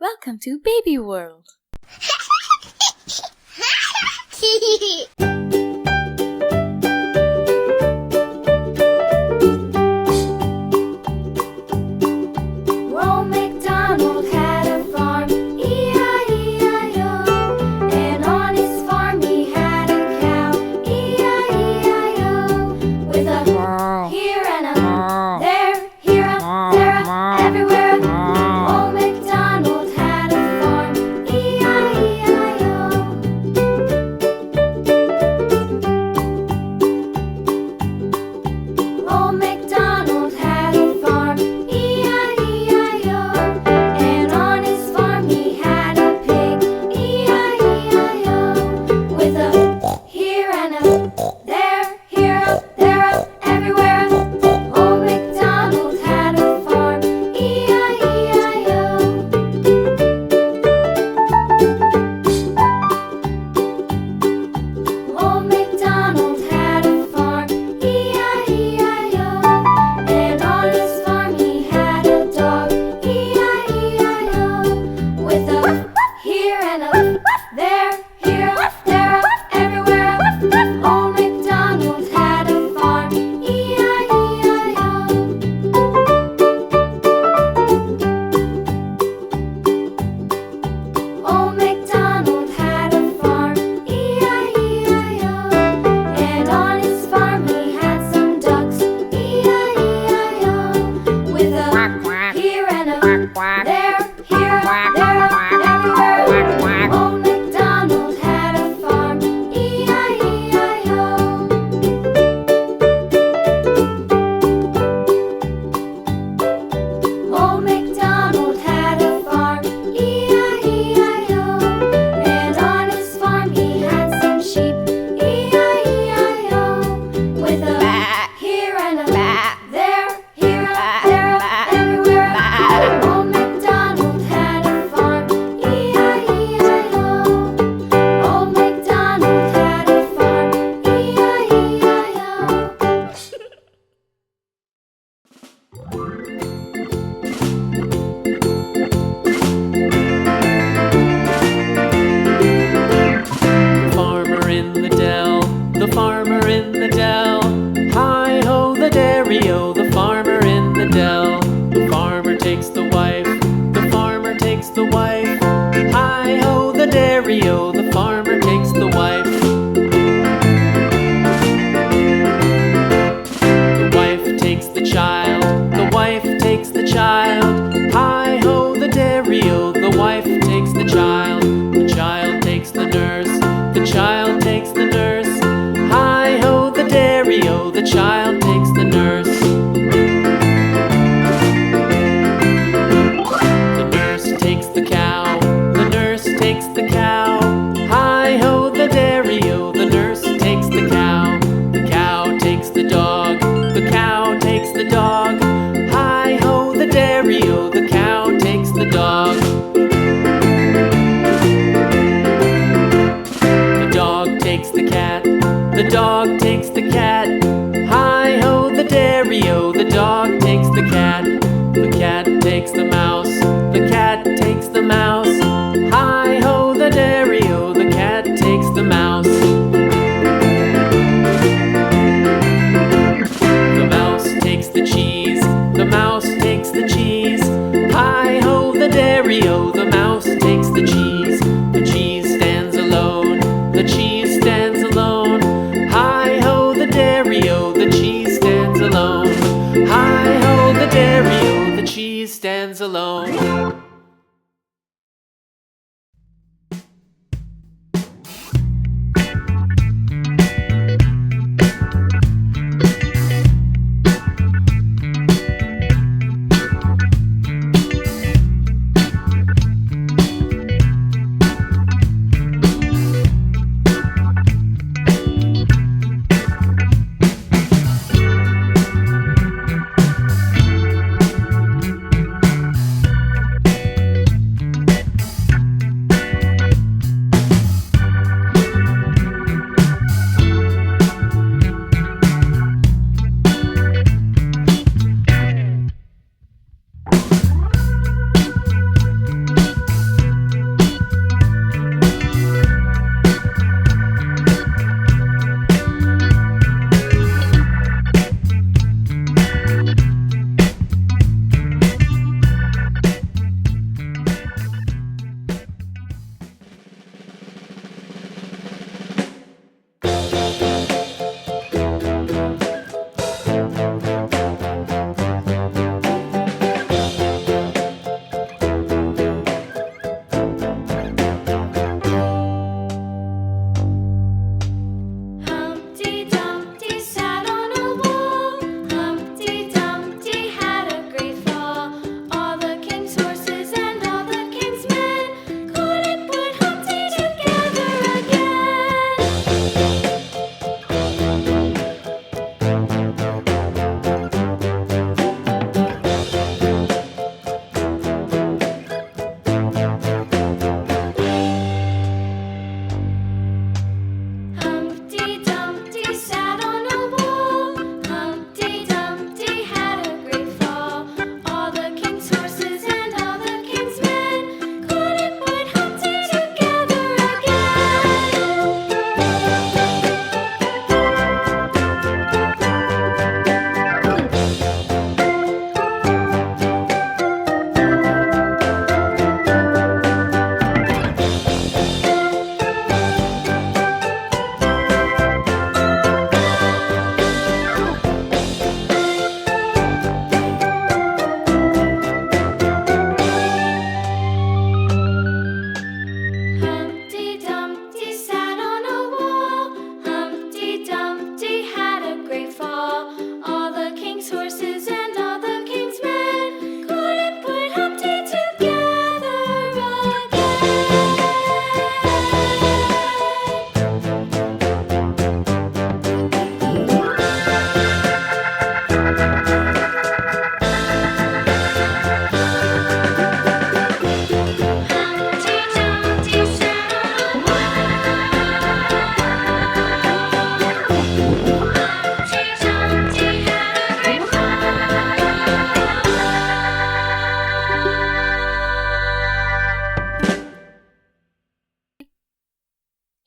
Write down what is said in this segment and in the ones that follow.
Welcome to Baby World. Old MacDonald had a farm, E-I-E-I-O. And on his farm he had a cow, E-I-E-I-O. With a here and a there, here a, there a, everywhere. Old MacDonald had a farm, E-I-E-I-O. Old MacDonald had a farm, E-I-E-I-O. And on his farm he had a pig, E-I-E-I-O. With a here and a there, here a, there a, everywhere. Old MacDonald had a farm, E-I-E-I-O. Old MacDonald had a farm, E-I-E-I-O. And on his farm he had a dog, E-I-E-I-O. With a here and a there, here a, there a, everywhere. Old MacDonald had a farm, E-I-E-I-O. Old MacDonald had a farm, E-I-E-I-O. And on his farm he had some ducks, E-I-E-I-O. With a here and a there, here a, there a, everywhere. Old MacDonald had a farm, E-I-E-I-O. Old MacDonald had a farm, E-I-E-I-O. And on his farm he had some sheep, E-I-E-I-O. With a here and a there, here a, there a, everywhere. Old MacDonald had a farm, E-I-E-I-O. Old MacDonald had a farm, E-I-E-I-O. The farmer in the dell, hi-ho the dairy-o, the farmer in the dell. The farmer takes the wife, the farmer takes the wife, hi-ho the dairy-o, the farmer takes the wife. The wife takes the child, the wife takes the child, hi-ho the dairy-o, the wife takes the child. The child takes the nurse, the child takes the nurse, hi-ho the dairy-o, the child takes the nurse. The nurse takes the cow, the nurse takes the cow, hi-ho the dairy-o, the nurse takes the cow. The cow takes the dog, the cow takes the dog, hi-ho the dairy-o, the cow takes the dog. The dog takes the cat, the dog takes the cat, hi-ho the dairy-o, the dog takes the cat. The cat takes the mouse, the cat takes the mouse, hi-ho the dairy-o, the cat takes the mouse. The mouse takes the cheese, the mouse takes the cheese, hi-ho the dairy-o, the mouse takes the cheese. The cheese stands alone, the cheese stands alone, hi-ho the dairy-o, the cheese stands alone, hi-ho the dairy-o, the cheese stands alone.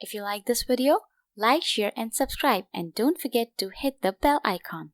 If you like this video, like, share and subscribe, and don't forget to hit the bell icon.